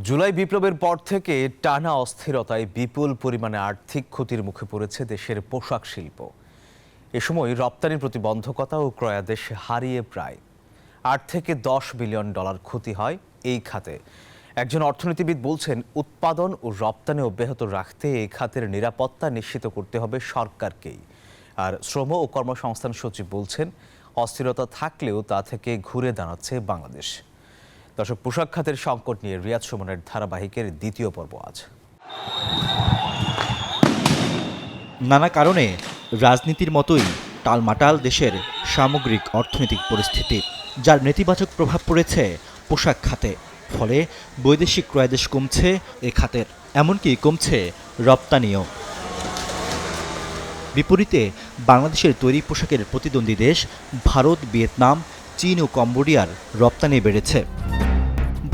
জুলাই বিপ্লবের পর থেকে টানা অস্থিরতায় বিপুল পরিমাণে আর্থিক ক্ষতির মুখে পড়েছে দেশের পোশাক শিল্প। এ সময় রপ্তানির প্রতিবন্ধকতা ও ক্রয়াদেশ হারিয়ে প্রায় ৮ থেকে ১০ বিলিয়ন ডলার ক্ষতি হয় এই খাতে। একজন অর্থনীতিবিদ বলছেন, উৎপাদন ও রপ্তানি অব্যাহত রাখতে এই খাতের নিরাপত্তা নিশ্চিত করতে হবে সরকারকেই। আর শ্রম ও কর্মসংস্থান সচিব বলছেন, অস্থিরতা থাকলেও তা থেকে ঘুরে দাঁড়াচ্ছে বাংলাদেশ। দর্শক, পোশাক খাতের সংকট নিয়ে রিয়াদ সুমনের ধারাবাহিকের দ্বিতীয় পর্ব আজ। নানা কারণে রাজনীতির মতোই টালমাটাল দেশের সামগ্রিক অর্থনৈতিক পরিস্থিতি, যার নেতিবাচক প্রভাব পড়েছে পোশাক খাতে। ফলে বৈদেশিক ক্রয়াদেশ কমছে এ খাতের, এমনকি কমছে রপ্তানিও। বিপরীতে বাংলাদেশের তৈরি পোশাকের প্রতিদ্বন্দ্বী দেশ ভারত, ভিয়েতনাম, চীন ও কম্বোডিয়ার রপ্তানি বেড়েছে।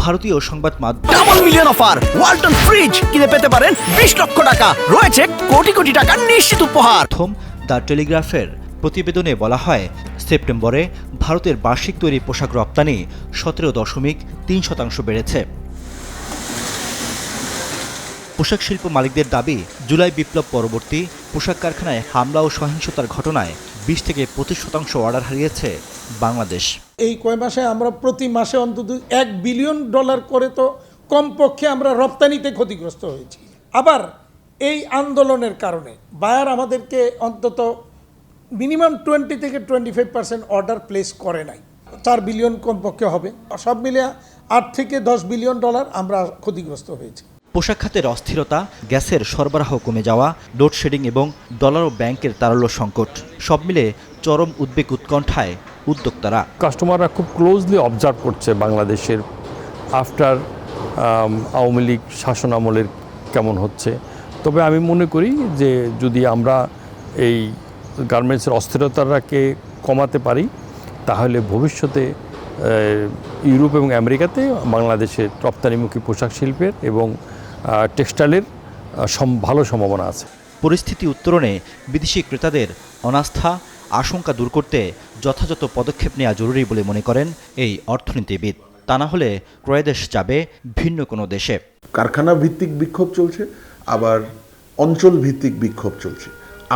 ভারতীয় সংবাদ মাধ্যম double million offer Walton fridge কিনে পেতে পারেন ২০ লক্ষ টাকা, রয়েছে কোটি কোটি টাকার নিশ্চিত উপহার। দ্য টেলিগ্রাফের প্রতিবেদনে বলা হয়, সেপ্টেম্বরে ভারতের বার্ষিক তৈরি পোশাক রপ্তানি ১৭.৩% বেড়েছে। পোশাক শিল্প মালিকদের দাবি, জুলাই বিপ্লব পরবর্তী পোশাক কারখানায় হামলা ও সহিংসতার ঘটনায় ২০ থেকে ২৫% অর্ডার হারিয়েছে বাংলাদেশ। এই কয় মাসে আমরা প্রতি মাসে অন্তত $1 বিলিয়ন করে তো কমপক্ষে আমরা রপ্তানিতে ক্ষতিগ্রস্ত হয়েছি। আবার এই আন্দোলনের কারণে বায়ার আমাদেরকে অন্তত মিনিমাম 20 থেকে 25% অর্ডার প্লেস করে নাই। 4 বিলিয়ন কমপক্ষে হবে, সব মিলিয়ে $8 থেকে 10 বিলিয়ন আমরা ক্ষতিগ্রস্ত হয়েছি। পোশাক খাতের অস্থিরতা, গ্যাসের সরবরাহ কমে যাওয়া, লোডশেডিং এবং ডলার ও ব্যাংকের তারল্য সংকট সব মিলে চরম উদ্বেগ উৎকণ্ঠায় উদ্যোক্তারা। কাস্টমাররা খুব ক্লোজলি অবজার্ভ করছে বাংলাদেশের আফটার আওয়ামী লীগ শাসন আমলের কেমন হচ্ছে। তবে আমি মনে করি যে যদি আমরা এই গার্মেন্টসের অস্থিরতাটাকে কমাতে পারি, তাহলে ভবিষ্যতে ইউরোপ এবং আমেরিকাতে বাংলাদেশের রপ্তানিমুখী পোশাক শিল্পের এবং টেক্সটাইলের ভালো সম্ভাবনা আছে। পরিস্থিতি উত্তরণে বিদেশি ক্রেতাদের অনাস্থা, আশঙ্কা দূর করতে যথাযথ পদক্ষেপ নেওয়া জরুরি বলে মনে করেন এই অর্থনীতিবিদ। তা না হলে ক্রয়াদেশ যাবে ভিন্ন কোনো দেশে। কারখানা ভিত্তিক বিক্ষোভ চলছে, আবার অঞ্চল ভিত্তিক বিক্ষোভ চলছে,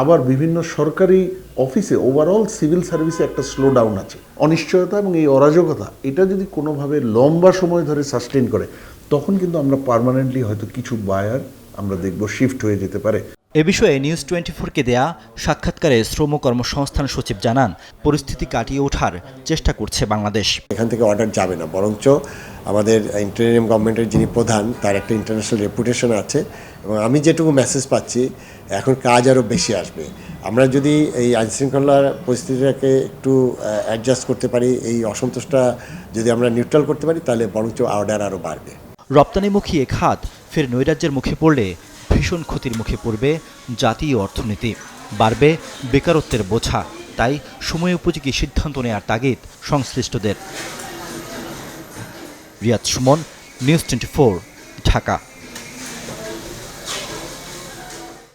আবার বিভিন্ন সরকারি অফিসে ওভারঅল সিভিল সার্ভিসে একটা স্লো ডাউন আছে। অনিশ্চয়তা এবং এই অরাজকতা, এটা যদি কোনোভাবে লম্বা সময় ধরে সাস্টেইন করে, তখন কিন্তু আমরা পার্মানেন্টলি হয়তো কিছু বায়ার আমরা দেখব শিফট হয়ে যেতে পারে। এ বিষয়ে নিউজ 24কে দেয়া সাক্ষাৎকারে শ্রম কর্মসংস্থান সচিব জানান, পরিস্থিতি কাটিয়ে ওঠার চেষ্টা করছে বাংলাদেশ। এখান থেকে অর্ডার যাবে না, বরঞ্চ আমাদের ইন্টারিম গভর্নমেন্টের যিনি প্রধান, তার একটা ইন্টারন্যাশনাল রেপুটেশন আছে এবং আমি যেটুকু মেসেজ পাচ্ছি, এখন কাজ আরও বেশি আসবে। আমরা যদি এই আইনশৃঙ্খলার পরিস্থিতিটাকে একটু অ্যাডজাস্ট করতে পারি, এই অসন্তোষটা যদি আমরা নিউট্রাল করতে পারি, তাহলে বরঞ্চ অর্ডার আরও বাড়বে। রপ্তানিমুখী এ খাত ফের নৈরাজ্যের মুখে পড়লে ভীষণ ক্ষতির মুখে পড়বে জাতীয় অর্থনীতি, বাড়বে বেকারত্বের বোঝা। তাই সময় উপযোগী সিদ্ধান্ত নেওয়ার তাগিদ সংশ্লিষ্টদের। রিয়াদ সুমন, নিউজ 24, ঢাকা।